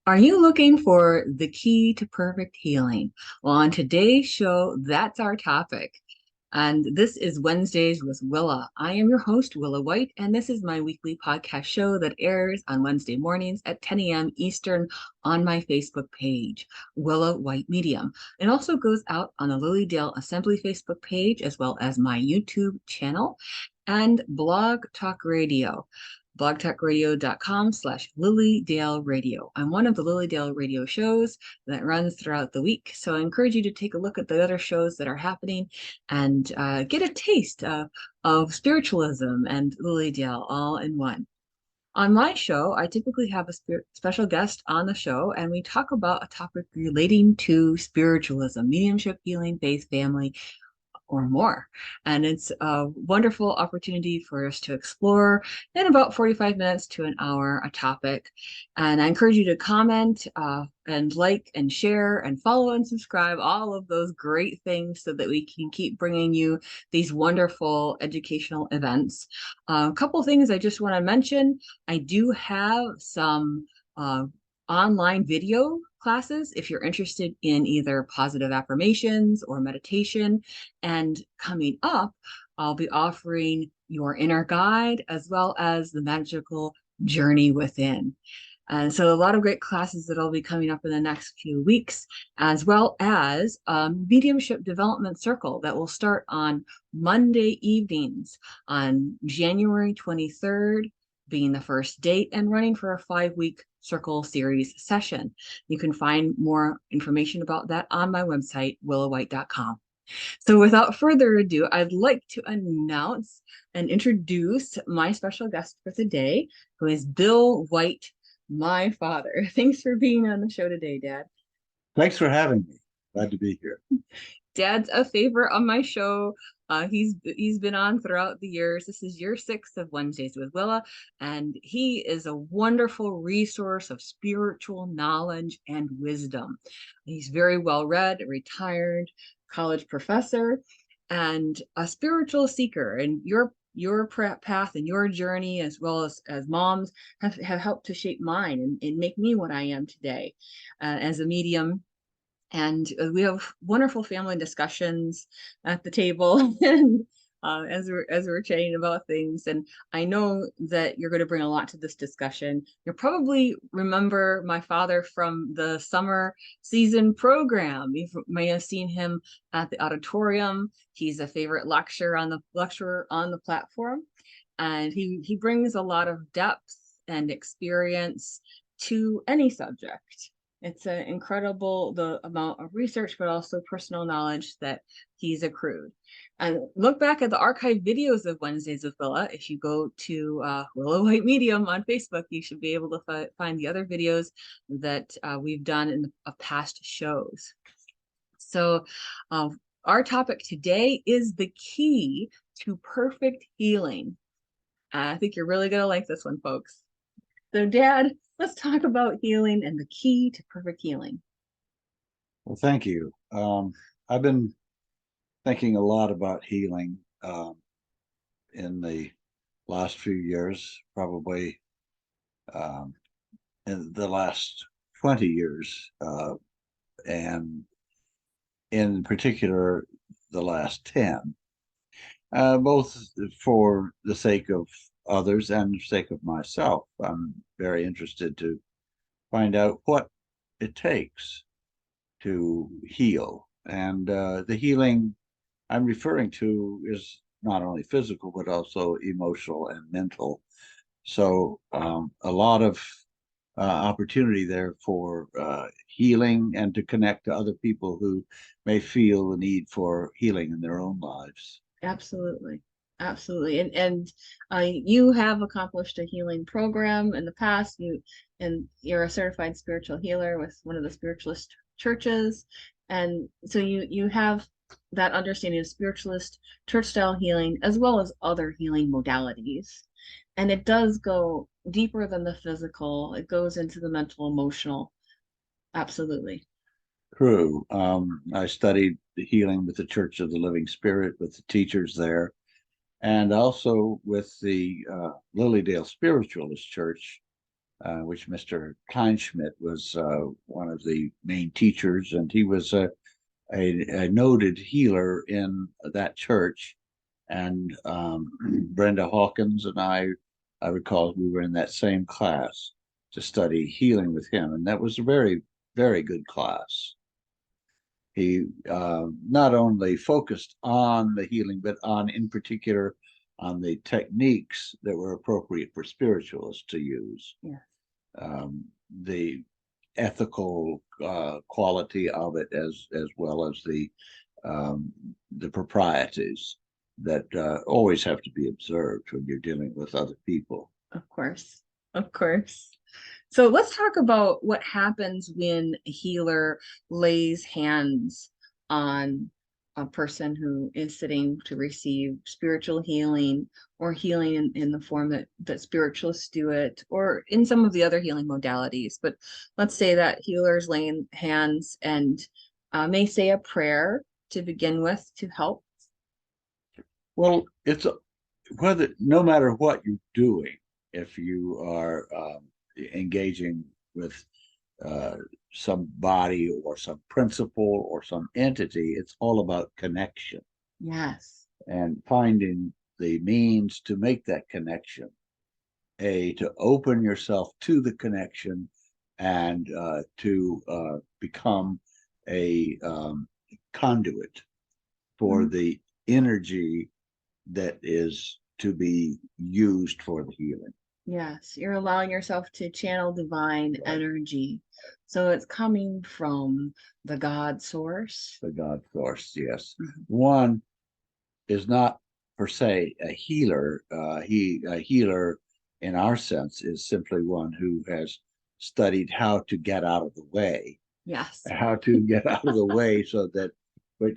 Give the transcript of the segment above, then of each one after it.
Are you looking for the key to perfect healing? Well, on today's show, that's our topic. And this is Wednesdays with Willa. I am your host, Willa White, and this is my weekly podcast show that airs on Wednesday mornings at 10 a.m. Eastern on my Facebook page, Willa White Medium. It also goes out on the Lilydale Assembly Facebook page, as well as my YouTube channel and Blog Talk Radio blogtalkradio.com/Lilydale Radio. I'm one of the Lilydale Radio shows that runs throughout the week. So I encourage you to take a look at the other shows that are happening and get a taste of spiritualism and Lilydale all in one. On my show, I typically have a special guest on the show, and we talk about a topic relating to spiritualism, mediumship, healing, faith, family, or more. And it's a wonderful opportunity for us to explore in about 45 minutes to an hour a topic. And I encourage you to comment and like and share and follow and subscribe, all of those great things so that we can keep bringing you these wonderful educational events. A couple things I just want to mention. I do have some online video classes if you're interested in either positive affirmations or meditation. And coming up, I'll be offering your inner guide as well as the magical journey within. And so a lot of great classes that'll be coming up in the next few weeks, as well as a mediumship development circle that will start on Monday evenings on January 23rd, being the first date, and running for a 5-week circle series session. You can find more information about that on my website, willowhite.com. So without further ado, I'd like to announce and introduce my special guest for today, who is Bill White, my father. Thanks for being on the show today, Dad. Thanks for having me. Glad to be here. Dad's a favorite on my show. He's been on throughout the years. This is year 6 of Wednesdays with Willa, and he is a wonderful resource of spiritual knowledge and wisdom. He's very well read, a retired college professor, and a spiritual seeker. And your path and your journey, as well as mom's, have helped to shape mine and make me what I am today as a medium. And we have wonderful family discussions at the table and as we're chatting about things. And I know that you're going to bring a lot to this discussion. You'll probably remember my father from the summer season program. You may have seen him at the auditorium. He's a favorite lecturer on the platform, and he brings a lot of depth and experience to any subject. It's incredible the amount of research, but also personal knowledge that he's accrued. And look back at the archived videos of Wednesdays with Willa. If you go to Willa White Medium on Facebook, you should be able to find the other videos that we've done in the past shows. So our topic today is the key to perfect healing. I think you're really going to like this one, folks. So, Dad, let's talk about healing and the key to perfect healing. Well, thank you. I've been thinking a lot about healing in the last few years, probably in the last 20 years, and in particular, the last 10, both for the sake of others and the sake of myself. I'm very interested to find out what it takes to heal. And the healing I'm referring to is not only physical, but also emotional and mental. So a lot of opportunity there for healing and to connect to other people who may feel the need for healing in their own lives. Absolutely. Absolutely. And you have accomplished a healing program in the past. You're a certified spiritual healer with one of the spiritualist churches. And so you have that understanding of spiritualist church style healing as well as other healing modalities. And it does go deeper than the physical. It goes into the mental, emotional. Absolutely. True. I studied the healing with the Church of the Living Spirit with the teachers there, and also with the Lilydale Spiritualist Church, which Mr. Kleinschmidt was one of the main teachers, and he was a noted healer in that church. And Brenda Hawkins and I recall we were in that same class to study healing with him, and that was a very, very good class. He not only focused on the healing, but in particular, on the techniques that were appropriate for spiritualists to use. Yeah. The ethical quality of it, as well as the proprieties that always have to be observed when you're dealing with other people. Of course, of course. So let's talk about what happens when a healer lays hands on a person who is sitting to receive spiritual healing, or healing in the form that spiritualists do it, or in some of the other healing modalities. But let's say that healer's laying hands and may say a prayer to begin with to help. Well, it's whether no matter what you're doing, if you are engaging with some body or some principle or some entity, it's all about connection. Yes. And finding the means to make that connection, to open yourself to the connection, and to become a conduit for the energy that is to be used for the healing. Yes, you're allowing yourself to channel divine energy. So it's coming from the God source. The God source, yes. Mhm. One is not per se a healer. A healer, in our sense, is simply one who has studied how to get out of the way. Yes. How to get out of the way so that, but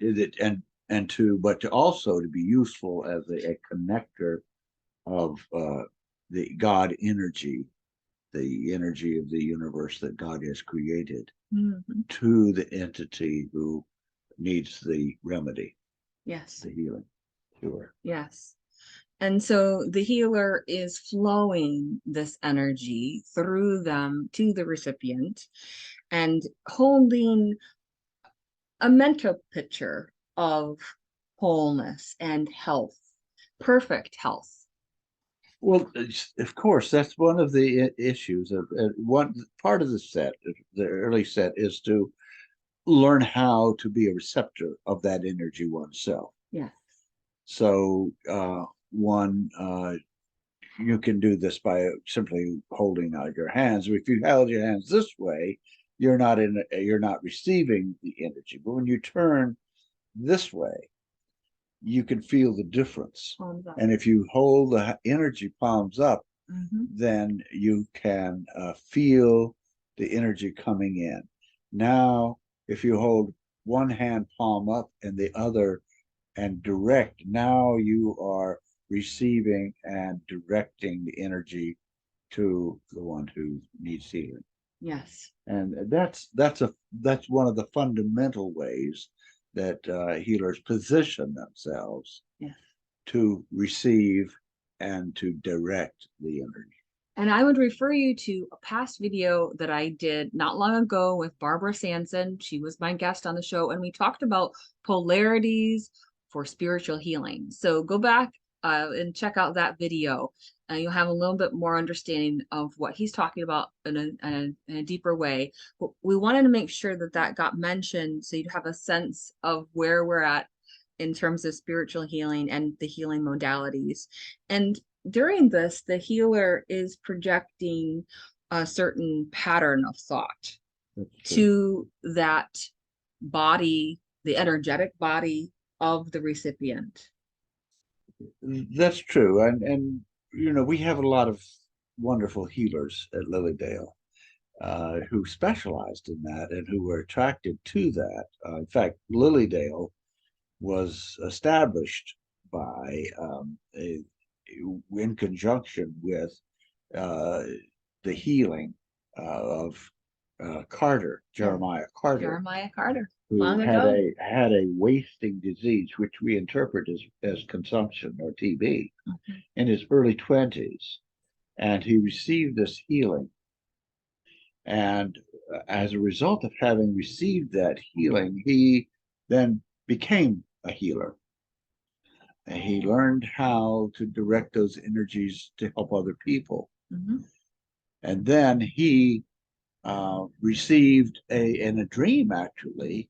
to also to be useful as a connector of the God energy, the energy of the universe that God has created, to the entity who needs the remedy. Yes. The healing. Sure. Yes. And so the healer is flowing this energy through them to the recipient and holding a mental picture of wholeness and health, perfect health. Well, of course, that's one of the issues. One part of the early set, is to learn how to be a receptor of that energy oneself. Yes. So you can do this by simply holding out your hands. If you held your hands this way, you're not receiving the energy. But when you turn this way, you can feel the difference. And if you hold the energy palms up, then you can feel the energy coming in. Now, if you hold one hand palm up and the other and direct, now you are receiving and directing the energy to the one who needs healing. Yes. And that's one of the fundamental ways that healers position themselves, yes, to receive and to direct the energy. And I would refer you to a past video that I did not long ago with Barbara Sanson. She was my guest on the show, and we talked about polarities for spiritual healing. So go back and check out that video. You'll have a little bit more understanding of what he's talking about in a deeper way. But we wanted to make sure that that got mentioned so you'd have a sense of where we're at in terms of spiritual healing and the healing modalities. And during this, the healer is projecting a certain pattern of thought to that body, the energetic body of the recipient. That's true. And we have a lot of wonderful healers at Lilydale who specialized in that and who were attracted to that. In fact, Lilydale was established by in conjunction with the healing of Carter, Jeremiah Carter, who had a wasting disease, which we interpret as consumption or TB, in his early 20s, and he received this healing And as a result of having received that healing, he then became a healer. And he learned how to direct those energies to help other people. Mm-hmm. And then he received in a dream, actually,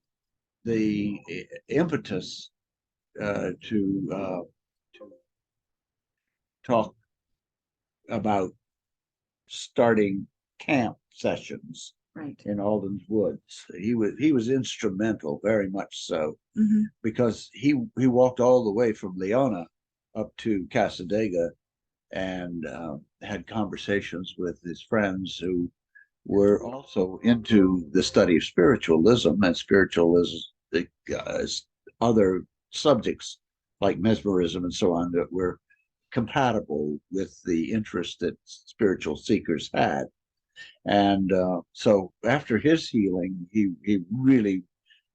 the impetus to talk about starting camp sessions Right. in Alden's Woods. He was instrumental, very much so, Mm-hmm. because he walked all the way from Leona up to Casadega and had conversations with his friends who were also into the study of spiritualism and spiritualism, uh, other subjects like mesmerism and so on that were compatible with the interest that spiritual seekers had. And so after his healing, he really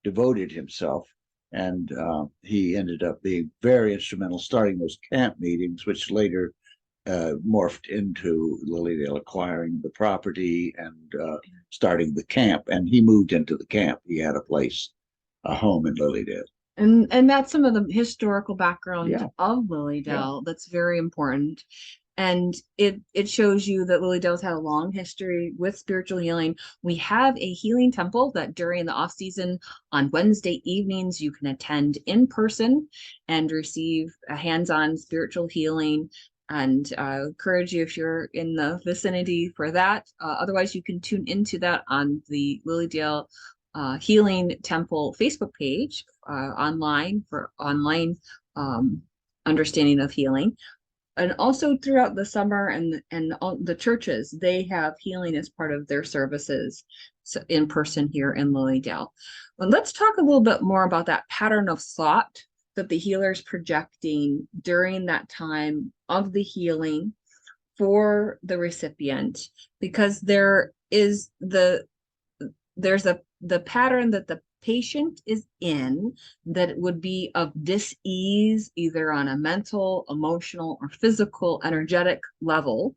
devoted himself, and he ended up being very instrumental starting those camp meetings, which later morphed into Lilydale acquiring the property and starting the camp. And he moved into the camp. He had a place, a home in Lilydale. And that's some of the historical background Yeah, of yeah, Lilydale that's very important. And it shows you that Lilydale's had a long history with spiritual healing. We have a healing temple that during the off season on Wednesday evenings you can attend in person and receive a hands-on spiritual healing. And encourage you if you're in the vicinity for that. Otherwise, you can tune into that on the Lilydale Healing Temple Facebook page online for online um, understanding of healing. And also throughout the summer and all the churches, they have healing as part of their services in person here in Lilydale. Well, let's talk a little bit more about that pattern of thought that the healer is projecting during that time of the healing for the recipient, because there's the pattern that the patient is in that would be of dis-ease, either on a mental, emotional, or physical, energetic level.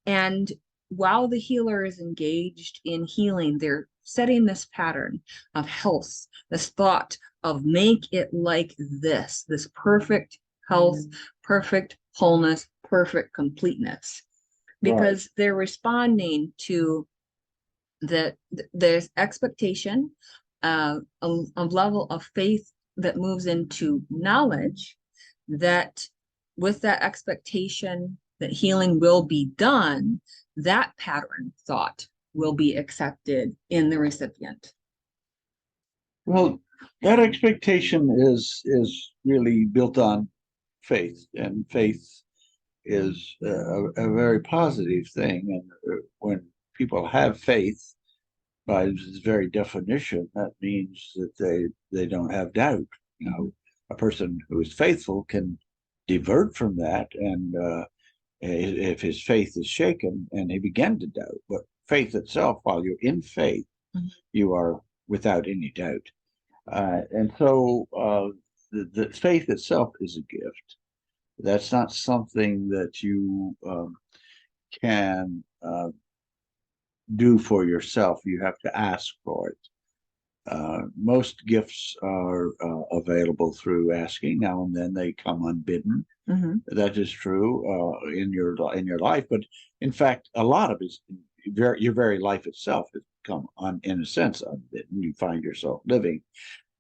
And while the healer is engaged in healing, they're setting this pattern of health, this thought of make it like this perfect health, perfect wholeness, perfect completeness, right, because they're responding to that there's expectation, a level of faith that moves into knowledge, that with that expectation that healing will be done, that pattern thought will be accepted in the recipient. well, that expectation is really built on faith, and faith is a very positive thing. And when people have faith, by its very definition, that means that they don't have doubt. You know, a person who is faithful can divert from that, and if his faith is shaken and he began to doubt, but faith itself, while you're in faith, Mhm. you are without any doubt. And so the faith itself is a gift. That's not something that you can do for yourself. You have to ask for it. Most gifts are available through asking. Now and then they come unbidden. Mm-hmm. That is true in your life, but in fact, a lot of it, your very life itself has come on, in a sense, unbidden. You find yourself living.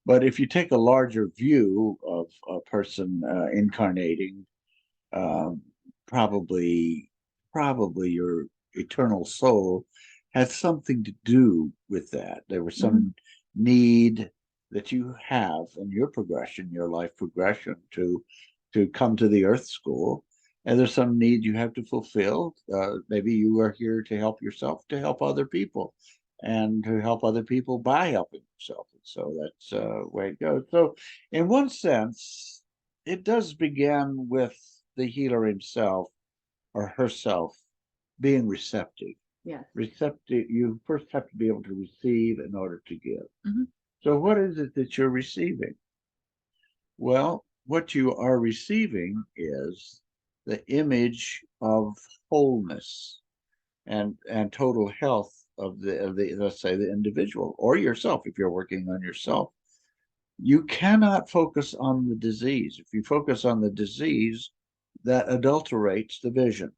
But if you take a larger view of a person incarnating, um, probably probably your eternal soul had something to do with that. There was Mm-hmm. some need that you have in your progression, your life progression, to come to the earth school. And there's some need you have to fulfill. Maybe you are here to help yourself, to help other people, and to help other people by helping yourself. And so that's the way it goes. So, in one sense, it does begin with the healer himself or herself being receptive. Yes. Receptive, you first have to be able to receive in order to give. Mm-hmm. So, what is it that you're receiving? Well, what you are receiving is the image of wholeness and total health of the let's say the individual or yourself if you're working on yourself. You cannot focus on the disease. If you focus on the disease, that adulterates the vision,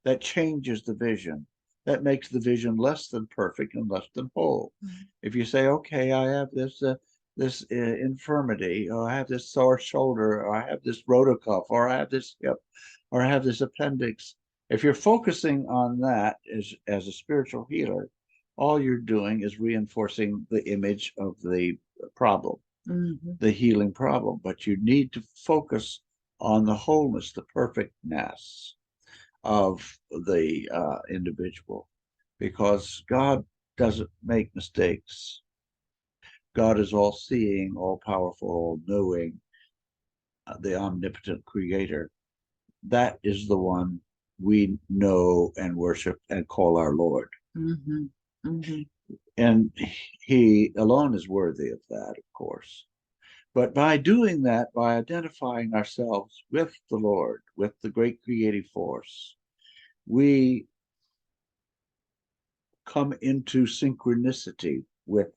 that changes the vision, that makes the vision less than perfect and less than whole. Mm-hmm. If you say, okay, I have this infirmity, or I have this sore shoulder, or I have this rotocuff, or I have this hip, or I have this appendix. If you're focusing on that as a spiritual healer, all you're doing is reinforcing the image of the problem, mm-hmm. the healing problem. But you need to focus on the wholeness, the perfectness of the individual, because God doesn't make mistakes. God is all seeing, all powerful, all knowing, the omnipotent creator. That is the one we know and worship and call our Lord. Mm-hmm. Mm-hmm. And he alone is worthy of that, of course. But by doing that, by identifying ourselves with the Lord, with the great creative force, we come into synchronicity with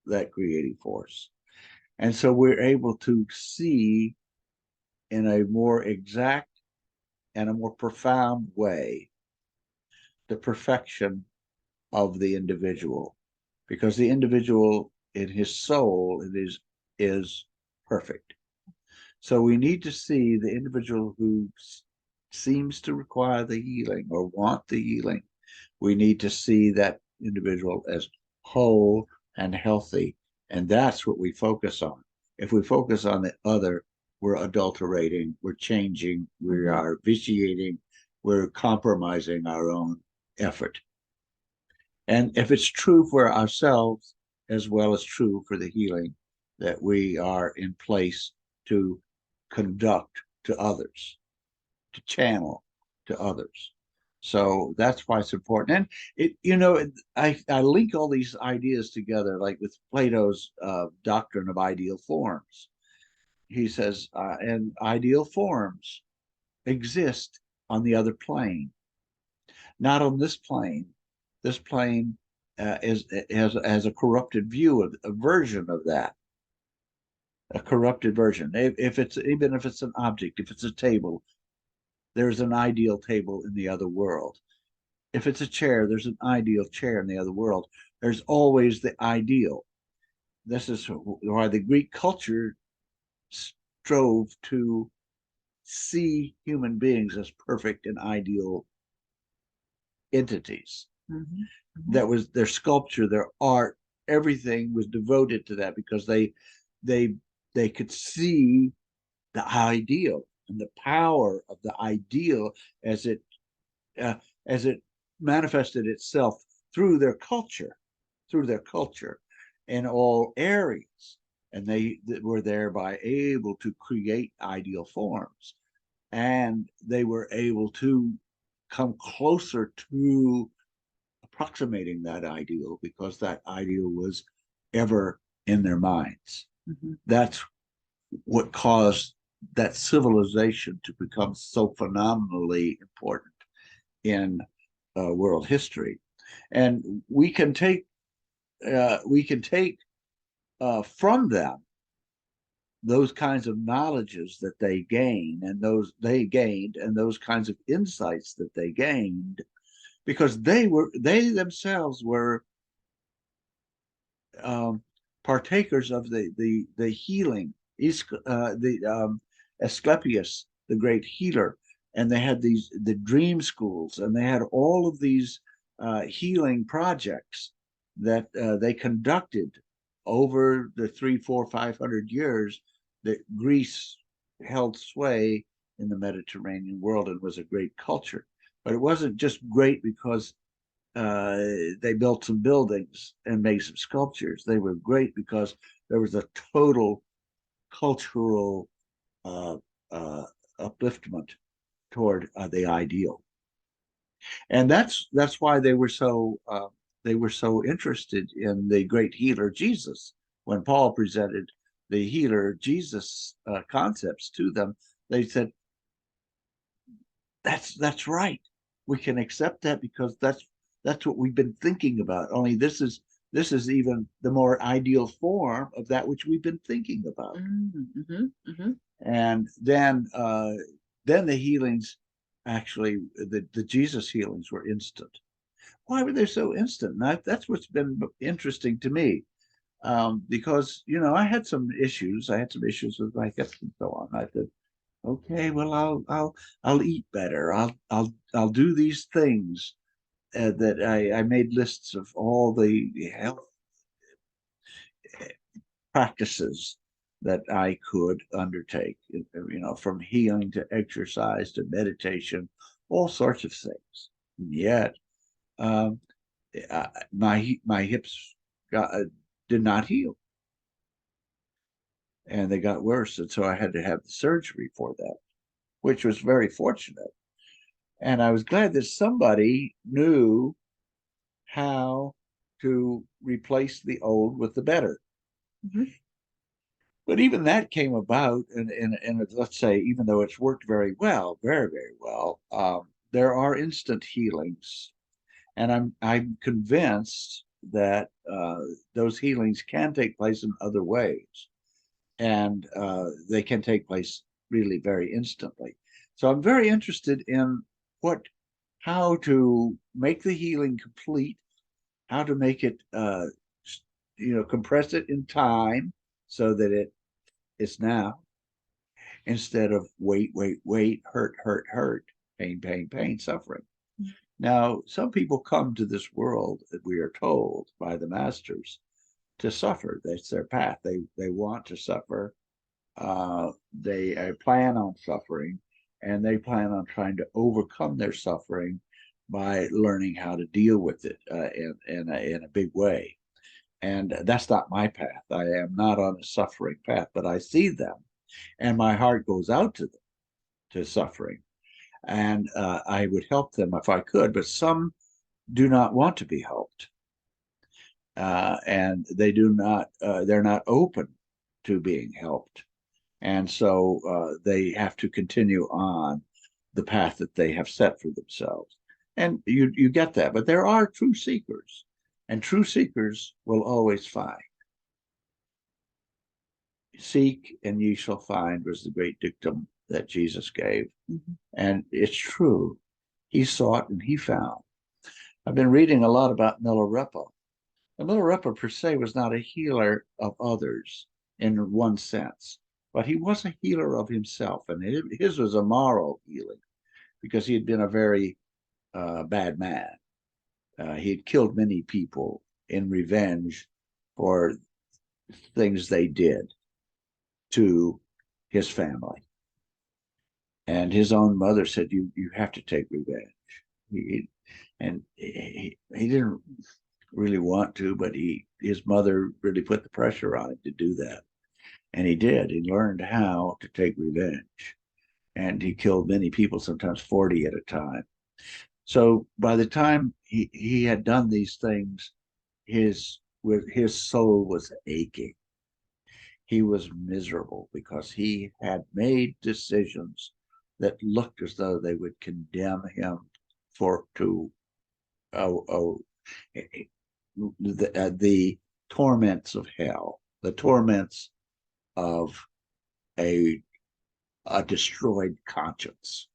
that creative force. And so we're able to see in a more exact and a more profound way the perfection of the individual, because the individual in his soul is perfect. So we need to see the individual who seems to require the healing or want the healing. We need to see that individual as whole and healthy. And that's what we focus on. If we focus on the other, we're adulterating, we're changing, we are vitiating, we're compromising our own effort. And if it's true for ourselves, as well as true for the healing that we are in place to conduct to others, to channel to others. So that's why it's important. And I link all these ideas together, like with Plato's doctrine of ideal forms. He says, and ideal forms exist on the other plane, not on this plane. This plane has a corrupted view of a version of that, a corrupted version. Even if it's an object, if it's a table, there's an ideal table in the other world. If it's a chair, there's an ideal chair in the other world. There's always the ideal. This is why the Greek culture strove to see human beings as perfect and ideal entities. Mm-hmm. Mm-hmm. That was their sculpture, their art, everything was devoted to that, because they could see the ideal and the power of the ideal as it manifested itself through their culture in all areas. And they were thereby able to create ideal forms, and they were able to come closer to approximating that ideal, because that ideal was ever in their minds. Mm-hmm. That's what caused that civilization to become so phenomenally important in world history. And we can take from them those kinds of knowledges that they gained, and those kinds of insights that they gained, because they themselves were partakers of the healing. Asclepius, the great healer, and they had the dream schools, and they had all of these healing projects that they conducted over the 300, 400, 500 years that Greece held sway in the Mediterranean world and was a great culture. But it wasn't just great because they built some buildings and made some sculptures. They were great because there was a total cultural upliftment toward the ideal, and that's why they were so interested in the great healer Jesus. When Paul presented the healer Jesus concepts to them, they said, "That's right. We can accept that, because That's what we've been thinking about. Only this is even the more ideal form of that which we've been thinking about. And then the healings, actually, the Jesus healings were instant. Why were they so instant? And that's what's been interesting to me, because I had some issues. I had some issues with my hips and so on. I said, okay, well, I'll eat better. I'll do these things that I made lists of all the health practices that I could undertake, from healing to exercise to meditation, all sorts of things. And yet, um, my hips did not heal, and they got worse, and so I had to have the surgery for that, which was very fortunate. And I was glad that somebody knew how to replace the old with the better. But even that came about, and let's say, even though it's worked very well, very, very well, there are instant healings. And I'm convinced that those healings can take place in other ways. And they can take place really very instantly. So I'm very interested in how to make the healing complete, how to make it, compress it in time so that it's now, instead of wait, hurt, pain, suffering. Now, some people come to this world, that we are told by the masters, to suffer. That's their path. They want to suffer. They plan on suffering, and they plan on trying to overcome their suffering by learning how to deal with it in a big way. And that's not my path. I am not on a suffering path, but I see them, and my heart goes out to them, to suffering. And I would help them if I could, but some do not want to be helped. And they're not open to being helped. And so they have to continue on the path that they have set for themselves. And you get that. But there are true seekers, and true seekers will always find. Seek and ye shall find was the great dictum that Jesus gave. And it's true. He sought and he found. I've been reading a lot about Milarepa. And Milarepa per se was not a healer of others in one sense, but he was a healer of himself. And his was a moral healing, because he had been a very bad man. He had killed many people in revenge for things they did to his family. And his own mother said, you have to take revenge. He didn't really want to, but his mother really put the pressure on him to do that. And he did. He learned how to take revenge. And he killed many people, sometimes 40 at a time. So by the time he had done these things, his soul was aching. He was miserable because he had made decisions that looked as though they would condemn him to the torments of hell, the torments of a destroyed conscience.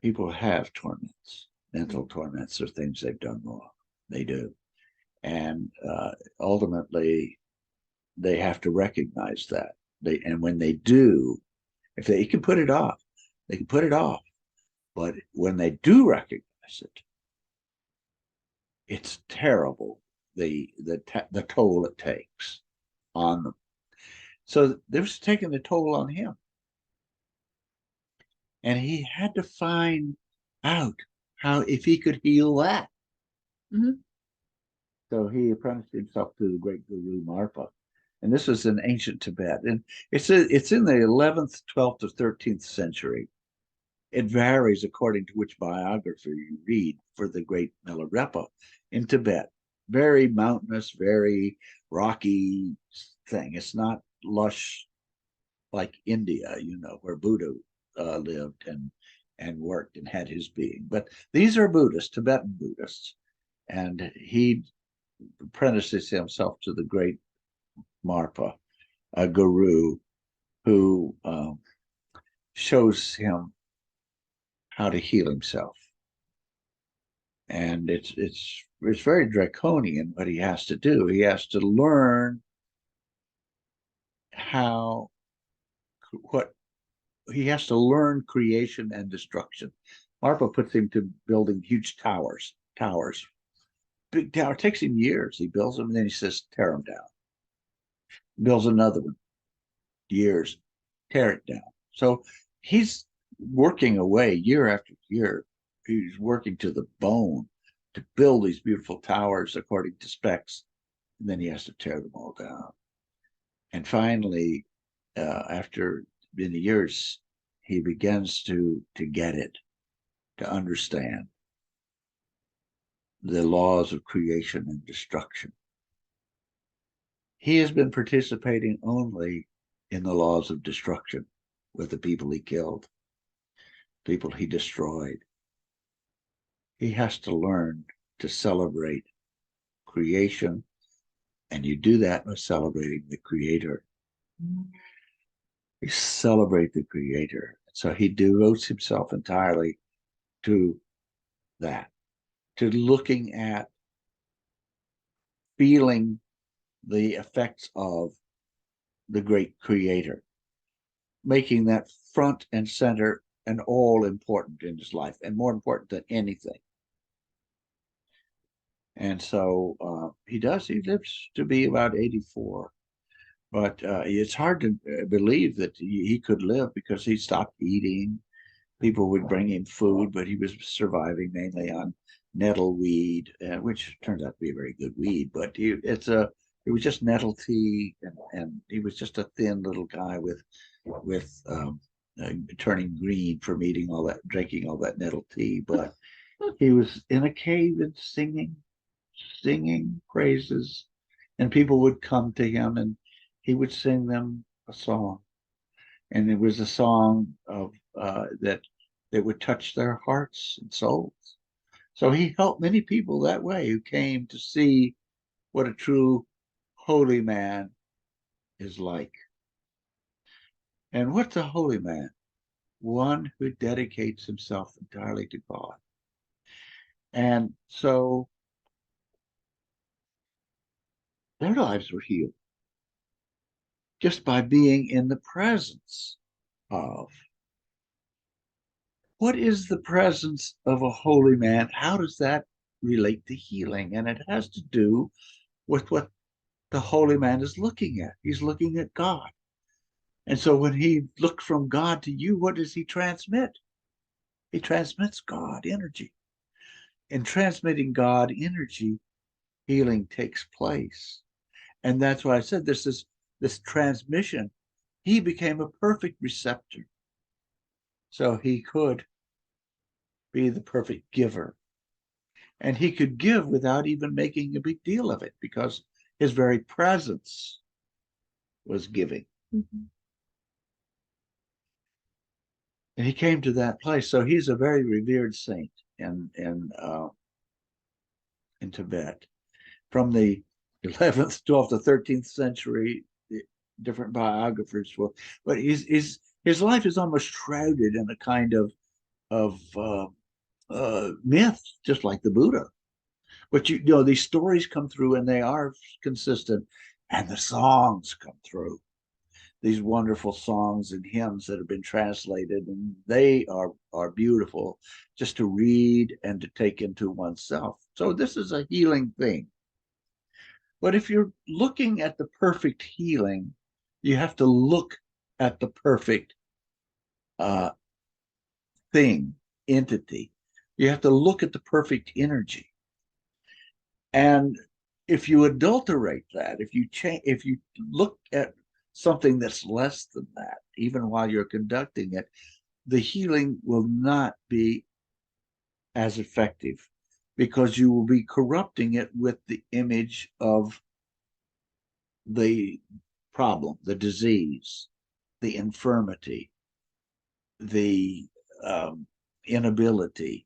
People have torments, mental torments, or things they've done wrong. They do. And ultimately, they have to recognize that. And when they do, if they can put it off, they can put it off. But when they do recognize it, it's terrible, the toll it takes on them. So it was taking the toll on him. And he had to find out if he could heal that. So he apprenticed himself to the great Guru Marpa. And this was in ancient Tibet. And it's in the 11th, 12th, or 13th century. It varies according to which biographer you read for the great Milarepa in Tibet. Very mountainous, very rocky thing. It's not lush like India, where Buddha lived, and and worked and had his being. But these are Buddhists, Tibetan Buddhists, and he apprentices himself to the great Marpa, a guru who shows him how to heal himself. And it's very draconian what he has to do. He has to learn how what he has to learn creation and destruction. Marpa puts him to building huge towers. Big tower. It takes him years. He builds them and then he says, tear them down. Builds another one. Years. Tear it down. So he's working away year after year. He's working to the bone to build these beautiful towers according to specs. And then he has to tear them all down. And finally, after many years, he begins to get it, to understand the laws of creation and destruction. He has been participating only in the laws of destruction with the people he killed, people he destroyed. He has to learn to celebrate creation, and you do that by celebrating the Creator. You celebrate the Creator. So he devotes himself entirely to that, to looking at, feeling the effects of the great Creator, making that front and center and all important in his life, and more important than anything. And so he does. He lives to be about 84. But it's hard to believe that he could live because he stopped eating. People would bring him food, but he was surviving mainly on nettle weed, which turns out to be a very good weed. But it was just nettle tea, and he was just a thin little guy with turning green from eating all that, drinking all that nettle tea. But he was in a cave and singing praises, and people would come to him and he would sing them a song, and it was a song of that would touch their hearts and souls. So he helped many people that way who came to see what a true holy man is like. And what's a holy man? One who dedicates himself entirely to God. And so their lives were healed just by being in the presence of. What is the presence of a holy man? How does that relate to healing? And it has to do with what the holy man is looking at. He's looking at God. And so when he looks from God to you, what does he transmit? He transmits God energy. In transmitting God energy, healing takes place. And that's why I said this transmission. He became a perfect receptor. So he could be the perfect giver. And he could give without even making a big deal of it because his very presence was giving. Mm-hmm. And he came to that place. So he's a very revered saint in Tibet. From the 11th, 12th, to 13th century, different biographers will, but his life is almost shrouded in a kind of myth, just like the Buddha. But you know, these stories come through and they are consistent, and the songs come through. These wonderful songs and hymns that have been translated, and they are beautiful just to read and to take into oneself. So this is a healing thing. But if you're looking at the perfect healing, you have to look at the perfect thing, entity. You have to look at the perfect energy. And if you adulterate that, if you look at something that's less than that, even while you're conducting it, the healing will not be as effective because you will be corrupting it with the image of the problem, the disease, the infirmity, the inability,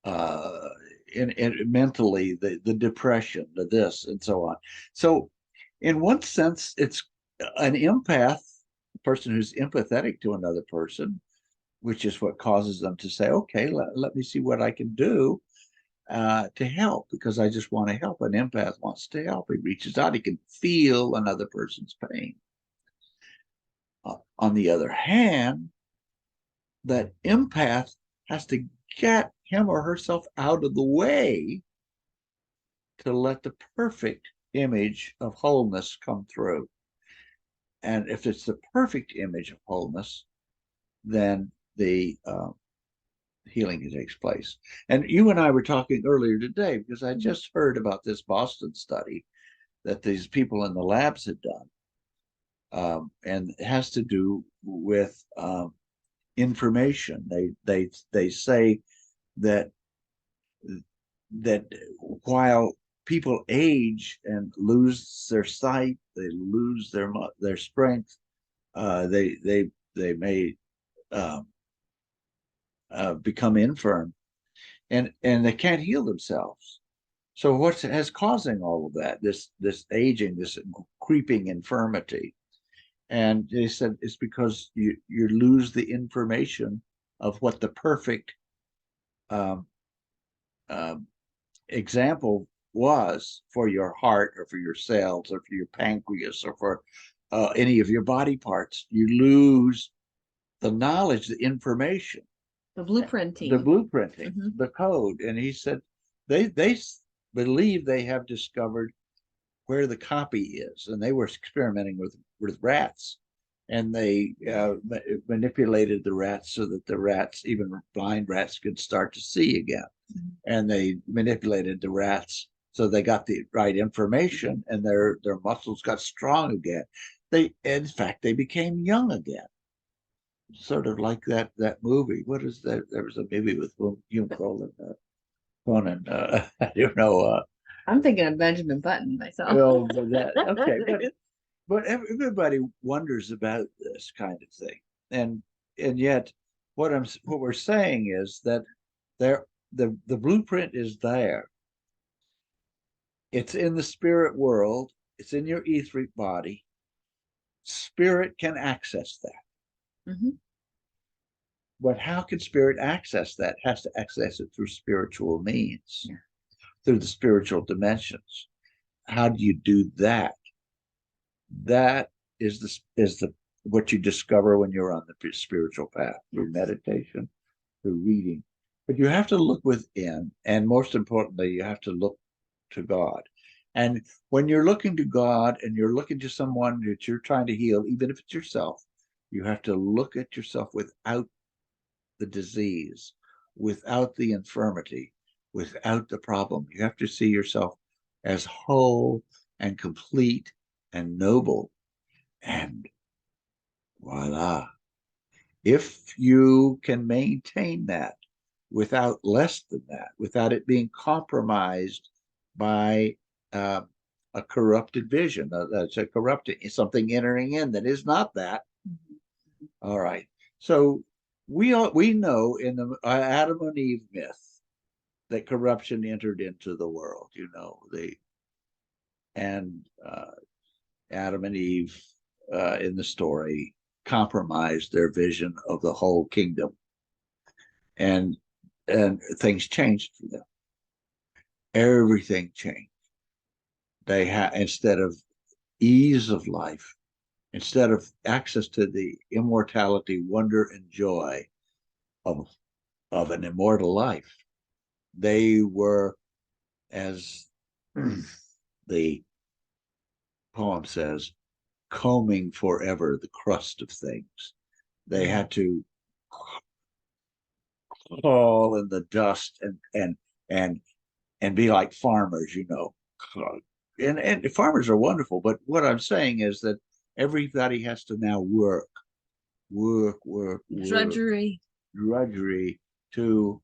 in mentally, the depression, the this, and so on. So, in one sense, it's an empath, a person who's empathetic to another person, which is what causes them to say, okay, let me see what I can do to help, because I just want to help. An empath wants to help. He reaches out, he can feel another person's pain. On the other hand, that empath has to get him or herself out of the way to let the perfect image of wholeness come through. And if it's the perfect image of wholeness, then the healing takes place. And you and I were talking earlier today, because I just heard about this Boston study that these people in the labs had done. And it has to do with information. They say that while people age and lose their sight, they lose their strength. They may become infirm, and they can't heal themselves. So what's causing all of that? This aging, this creeping infirmity. And they said it's because you lose the information of what the perfect um, example was for your heart, or for your cells, or for your pancreas, or for any of your body parts. You lose the knowledge, the information, The blueprinting. the code. And he said they believe they have discovered where the copy is, and they were experimenting with rats, and they manipulated the rats so that the rats, even blind rats, could start to see again. And they manipulated the rats so they got the right information, and their muscles got strong again. In fact, they became young again. Sort of like that movie. What is that? There was a movie with Hume Conan. I don't know. I'm thinking of Benjamin Button myself. Well, okay, but everybody wonders about this kind of thing, and yet what we're saying is that the blueprint is there. It's in the spirit world. It's in your etheric body. Spirit can access that. Mm-hmm. But how can spirit access that? It has to access it through spiritual means, through the spiritual dimensions. How do you do that? That is the what you discover when you're on the spiritual path, through meditation, through reading. But you have to look within, and most importantly, you have to look to God. And when you're looking to God and you're looking to someone that you're trying to heal, even if it's yourself, you have to look at yourself without the disease, without the infirmity, without the problem. You have to see yourself as whole and complete and noble. And voila. If you can maintain that without less than that, without it being compromised by a corrupted vision, that's a corrupted something entering in that is not that. Mm-hmm. All right. So we know in the Adam and Eve myth that corruption entered into the world. And Adam and Eve in the story compromised their vision of the whole kingdom, and things changed for them. Everything changed. They had, instead of ease of life, instead of access to the immortality, wonder, and joy of an immortal life, they were, as the poem says, combing forever the crust of things. They had to crawl in the dust and be like farmers, And farmers are wonderful, but what I'm saying is that everybody has to now work drudgery to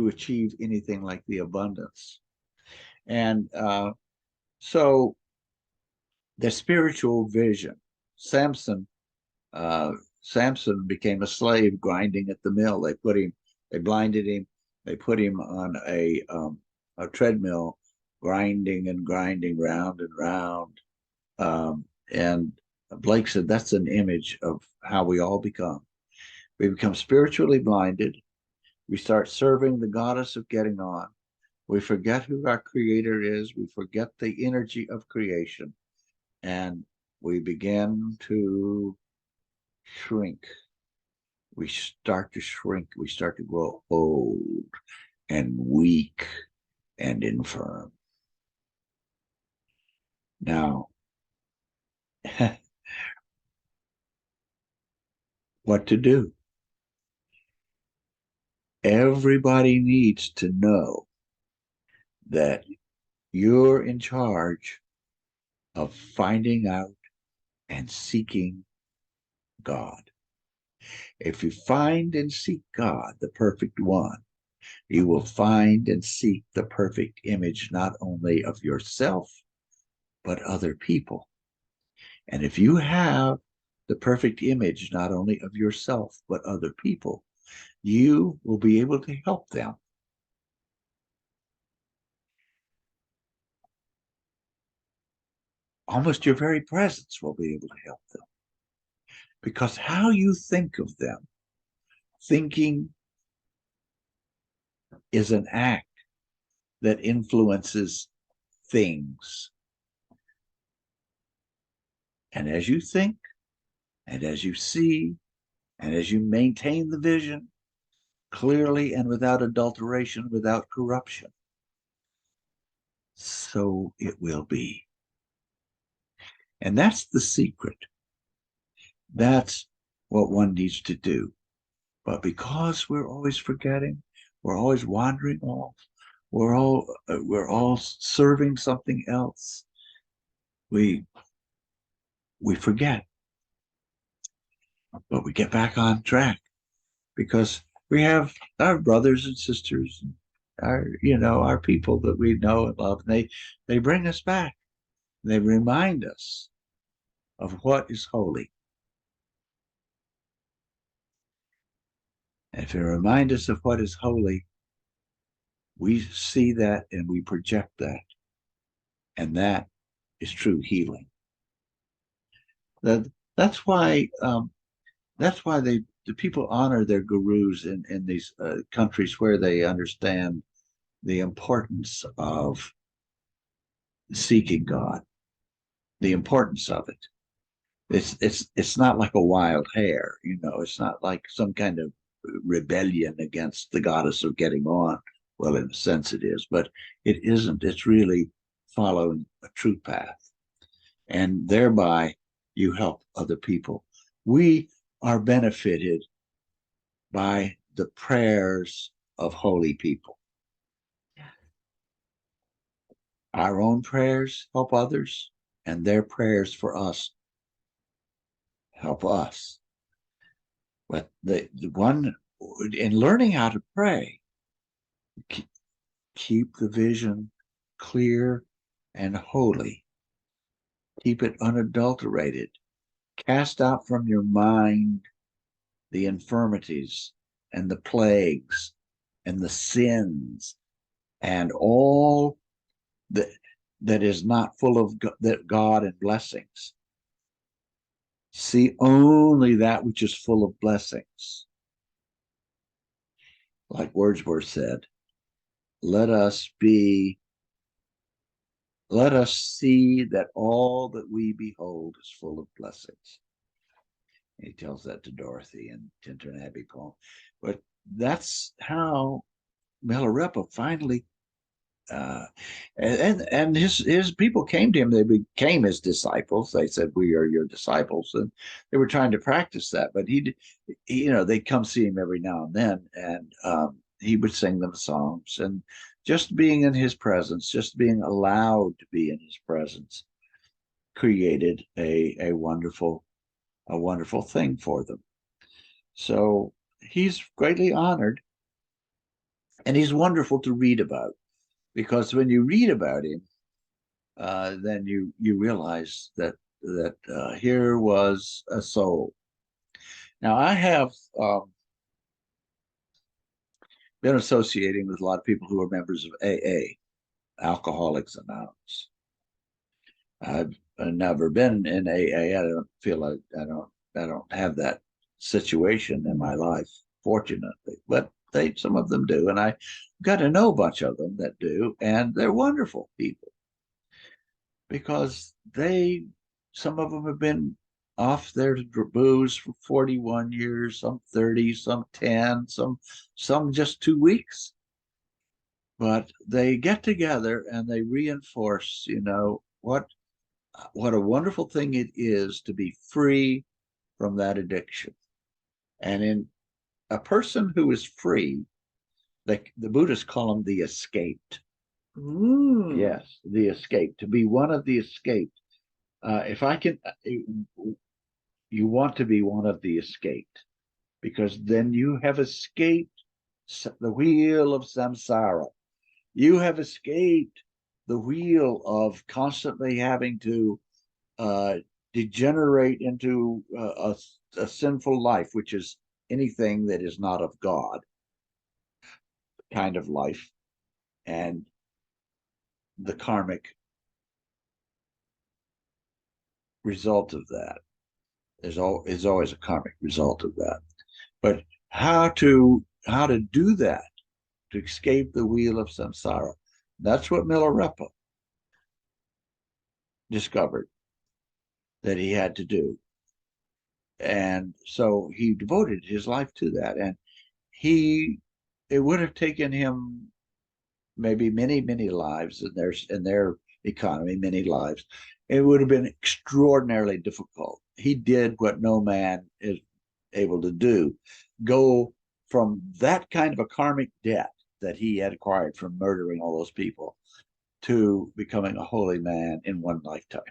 achieve anything like the abundance. And so the spiritual vision, Samson Samson became a slave grinding at the mill. They blinded him, they put him on a treadmill, grinding and grinding round and round. And Blake said that's an image of how we all become. We become spiritually blinded. We start serving the goddess of getting on. We forget who our creator is. We forget the energy of creation. And we begin to shrink. We start to shrink. We start to grow old and weak and infirm. Now, what to do? Everybody needs to know that you're in charge of finding out and seeking God. If you find and seek God, the perfect one, you will find and seek the perfect image not only of yourself, but other people. And if you have the perfect image not only of yourself, but other people, you will be able to help them. Almost your very presence will be able to help them. Because how you think of them, thinking is an act that influences things. And as you think, and as you see, and as you maintain the vision clearly and without adulteration, without corruption, so it will be. And that's the secret. That's what one needs to do. But because we're always forgetting, we're always wandering off, we're all serving something else, we forget. But we get back on track because we have our brothers and sisters, our people that we know and love. And they bring us back. They remind us of what is holy. And if they remind us of what is holy, we see that and we project that. And that is true healing. That's why the people honor their gurus in these countries where they understand the importance of seeking God, the importance of it. It's not like a wild hare, it's not like some kind of rebellion against the goddess of getting on. Well, in a sense it is, but it isn't. It's really following a true path. And thereby you help other people. We are benefited by the prayers of holy people. Our own prayers help others, and their prayers for us help us. But the one in learning how to pray, keep the vision clear and holy. Keep it unadulterated. Cast out from your mind the infirmities and the plagues and the sins and all that is not full of God and blessings. See only that which is full of blessings. Like Wordsworth said, let us see that all that we behold is full of blessings. He tells that to Dorothy in Tintern Abbey poem. But that's how Milarepa finally and his people came to him. They became his disciples. They said, "We are your disciples," and they were trying to practice that. But they'd come see him every now and then, and he would sing them songs. And just being in his presence, just being allowed to be in his presence, created a wonderful thing for them. So he's greatly honored, and he's wonderful to read about. Because when you read about him, then you realize that here was a soul. Now, I have been associating with a lot of people who are members of AA, Alcoholics Anonymous. I've never been in AA. I don't feel like I don't have that situation in my life, fortunately. But some of them do, and I got to know a bunch of them that do, and they're wonderful people because some of them have been off their booze for 41 years, some 30, some 10, some just 2 weeks. But they get together and they reinforce, what a wonderful thing it is to be free from that addiction. And in a person who is free, like the Buddhists call them the escaped. Ooh. Yes, the escaped, to be one of the escaped. If I can, you want to be one of the escaped because then you have escaped the wheel of samsara. You have escaped the wheel of constantly having to degenerate into a sinful life, which is anything that is not of God kind of life. And the karmic result of that is always a karmic result of that. But how to do that, to escape the wheel of samsara, that's what Milarepa discovered that he had to do. And so he devoted his life to that. And it would have taken him maybe many lives in their economy, many lives. It would have been extraordinarily difficult. He did what no man is able to do, go from that kind of a karmic debt that he had acquired from murdering all those people to becoming a holy man in one lifetime.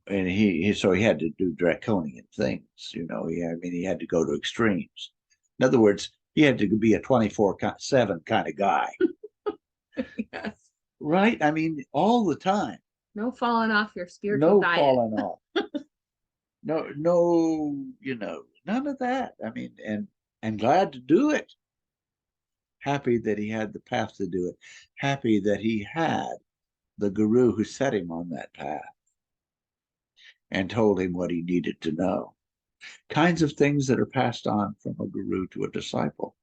And so he had to do draconian things, he had to go to extremes. In other words, he had to be a 24/7 kind of guy. Yes. Right? I mean, all the time. No falling off your spiritual diet. No falling off. No, none of that. I mean, and glad to do it. Happy that he had the path to do it. Happy that he had the guru who set him on that path and told him what he needed to know. Kinds of things that are passed on from a guru to a disciple.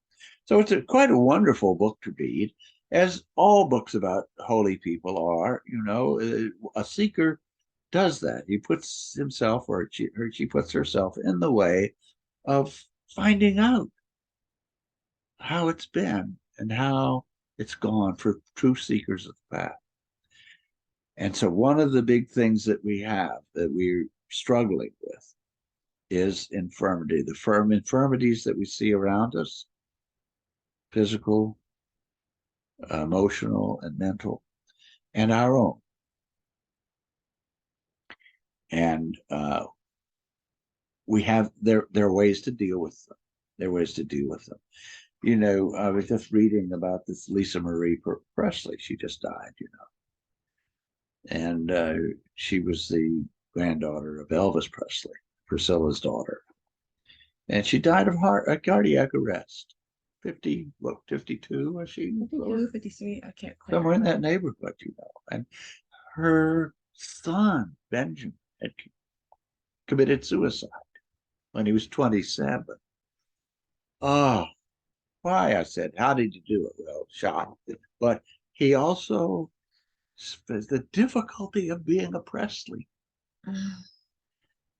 So it's quite a wonderful book to read, as all books about holy people are. A seeker does that. He puts himself, or she puts herself in the way of finding out how it's been and how it's gone for true seekers of the path. And so one of the big things that we have that we're struggling with is infirmity, the firm infirmities that we see around us, physical, emotional, and mental, and our own. And we have there are ways to deal with them. There are ways to deal with them. I was just reading about this Lisa Marie Presley. She just died, and she was the granddaughter of Elvis Presley, Priscilla's daughter, and she died of cardiac arrest. 52 was she? 52, 53, I can't quite somewhere remember. in that neighborhood, and her son Benjamin had committed suicide when he was 27. Oh, why? I said, how did you do it? Well, shot. But he also, the difficulty of being a Presley,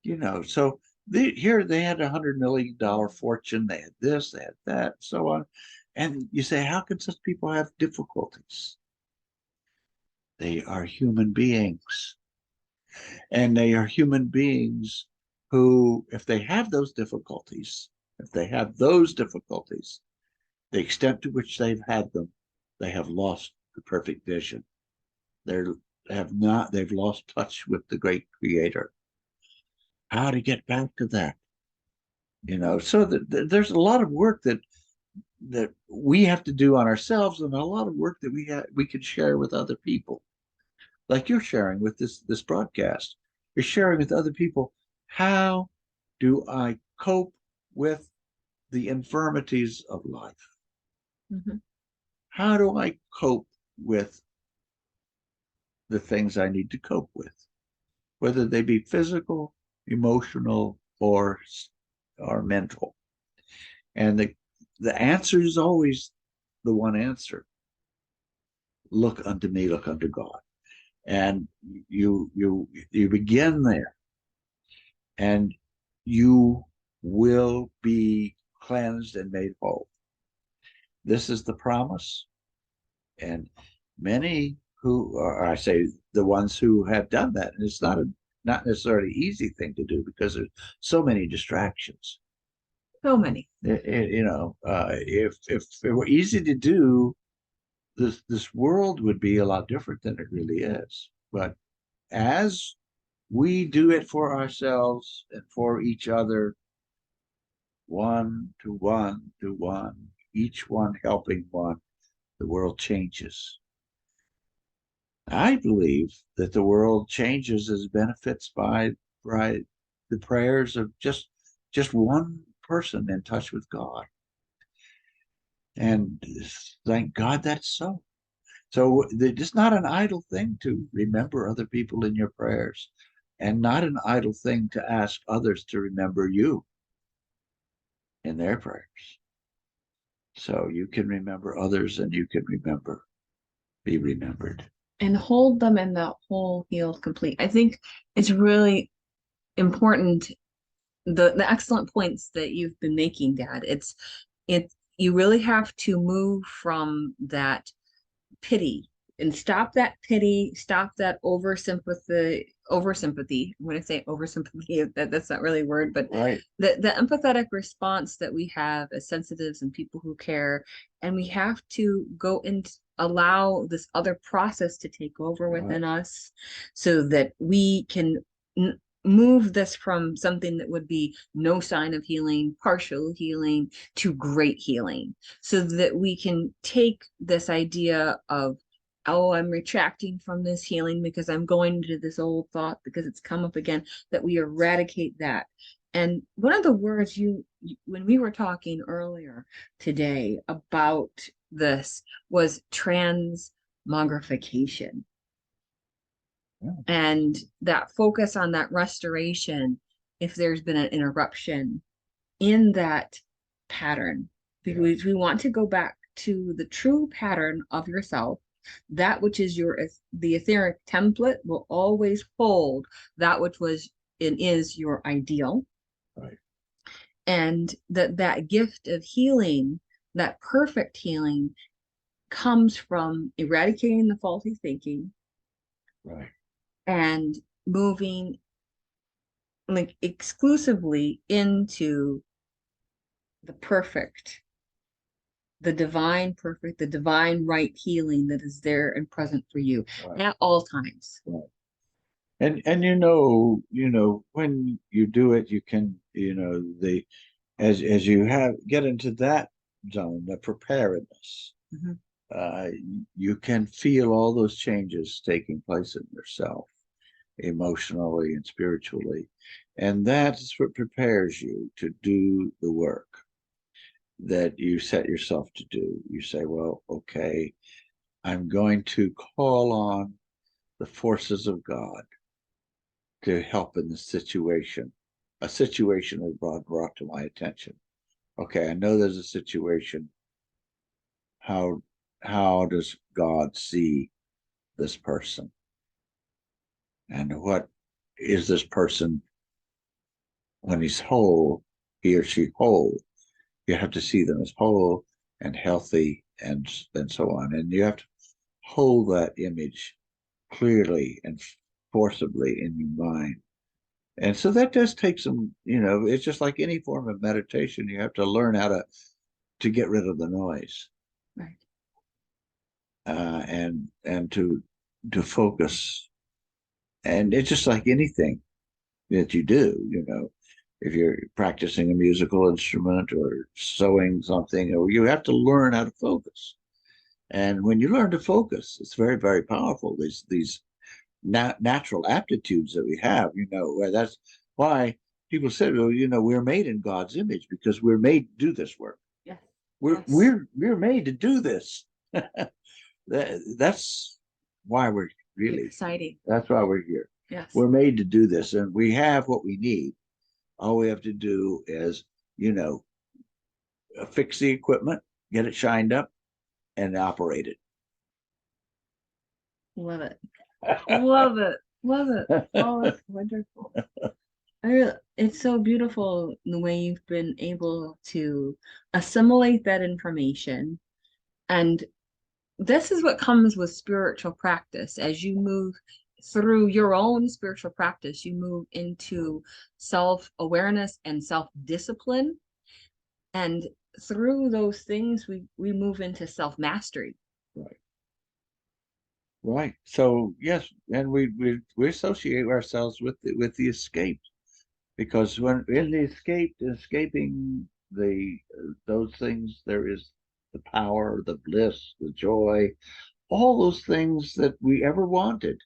so here they had $100 million fortune. They had this, they had that, so on. And you say, how can such people have difficulties? They are human beings. And they are human beings who, if they have those difficulties, the extent to which they've had them, they have lost the perfect vision. They've lost touch with the great creator. How to get back to that? So there's a lot of work that we have to do on ourselves, and a lot of work that we could share with other people, like you're sharing with this broadcast. You're sharing with other people how do I cope with the infirmities of life? Mm-hmm. How do I cope with the things I need to cope with, whether they be physical, emotional, or mental? And the answer is always the one answer: look unto me, look unto God. And you begin there, and you will be cleansed and made whole. This is the promise. And many who are, I say, the ones who have done that, and it's not necessarily easy thing to do because there's so many distractions. So many. If it were easy to do, this world would be a lot different than it really is. But as we do it for ourselves and for each other, one to one to one, each one helping one, the world changes. I believe that the world changes as benefits by the prayers of just one person in touch with God. And thank God that's so. So it's not an idle thing to remember other people in your prayers, and not an idle thing to ask others to remember you in their prayers. So you can remember others, and you can be remembered. And hold them in that whole, healed, complete. I think it's really important, the excellent points that you've been making, Dad. It's you really have to move from that pity and stop that pity, stop that oversympathy. When I say oversympathy, that's not really a word, but Right. the empathetic response that we have as sensitives and people who care, and we have to go and allow this other process to take over within us so that we can move this from something that would be no sign of healing, partial healing, to great healing, so that we can take this idea of, oh, I'm retracting from this healing because I'm going into this old thought because it's come up again, that we eradicate that. And one of the words when we were talking earlier today about this, was transmogrification. Yeah. And that focus on that restoration, if there's been an interruption in that pattern, because we want to go back to the true pattern of yourself. That which is the etheric template will always hold that which was and is your ideal. Right. And that gift of healing, that perfect healing, comes from eradicating the faulty thinking. Right. And moving like exclusively into the perfect, the divine perfect, the divine right healing that is there and present for you at all times. Right. And when you do it, you can, as you get into that zone, the preparedness, Mm-hmm. you can feel all those changes taking place in yourself, emotionally and spiritually. And that's what prepares you to do the work that you set yourself to do. You say, well, okay, I'm going to call on the forces of God to help in this situation. A situation is brought to my attention. Okay, I know there's a situation. How does God see this person? And what is this person when he's whole, he or she whole? You have to see them as whole and healthy and so on. And you have to hold that image clearly and forcibly in your mind. And so that does take some, it's just like any form of meditation. You have to learn how to get rid of the noise. Right. And to focus. And it's just like anything that you do, if you're practicing a musical instrument or sewing something, or you have to learn how to focus. And when you learn to focus, it's very, very powerful. These natural aptitudes that we have, where that's why people said, well, we're made in God's image because we're made to do this work. Yes. We're Yes. we're made to do this. That's why we're really Exciting. that's why we're here. Yes. We're made to do this, and we have what we need. All we have to do is, fix the equipment, get it shined up, and operate Love it. Love it. Love it. Oh, it's wonderful. It's so beautiful the way you've been able to assimilate that information. And this is what comes with spiritual practice. As you move through your own spiritual practice, you move into self-awareness and self-discipline. And through those things, we move into self-mastery. right. Right. So yes, and we associate ourselves with the escape, because when in the escaping the those things, there is the power, the bliss, the joy, all those things that we ever wanted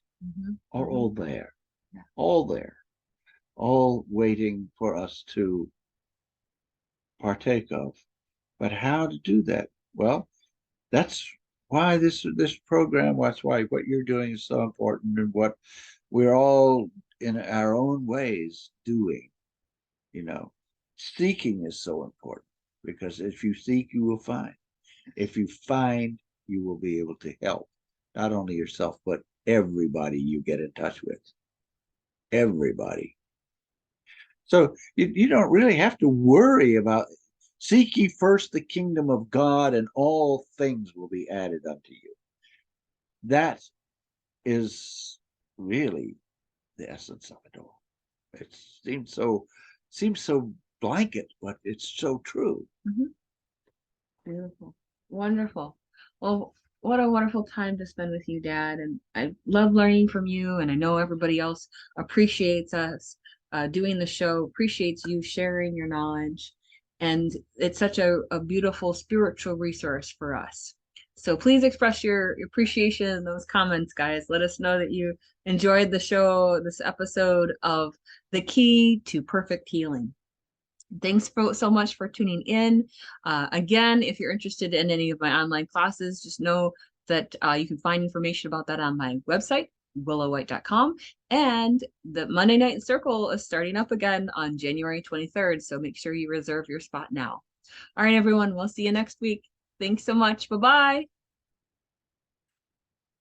are all there, Yeah. all there, all waiting for us to partake of. But how to do that? Well, that's why this program, that's why what you're doing is so important, and what we're all in our own ways doing. You know, seeking is so important, because if you seek, you will find. If you find, you will be able to help not only yourself, but everybody you get in touch with. Everybody. So you don't really have to worry about, seek ye first the kingdom of God, and all things will be added unto you. That is really the essence of it all. It seems so blanket, but it's so true. Beautiful. Wonderful. Well, what a wonderful time to spend with you, Dad. And I love learning from you. And I know everybody else appreciates us doing the show, appreciates you sharing your knowledge. And it's such a beautiful spiritual resource for us. So please express your appreciation in those comments, guys. Let us know that you enjoyed the show, this episode of The Key to Perfect Healing. Thanks so much for tuning in. Again, if you're interested in any of my online classes, just know that you can find information about that on my website, willowhite.com. And the Monday Night Circle is starting up again on January 23rd. So make sure you reserve your spot now. All right, everyone, we'll see you next week. Thanks so much. Bye-bye.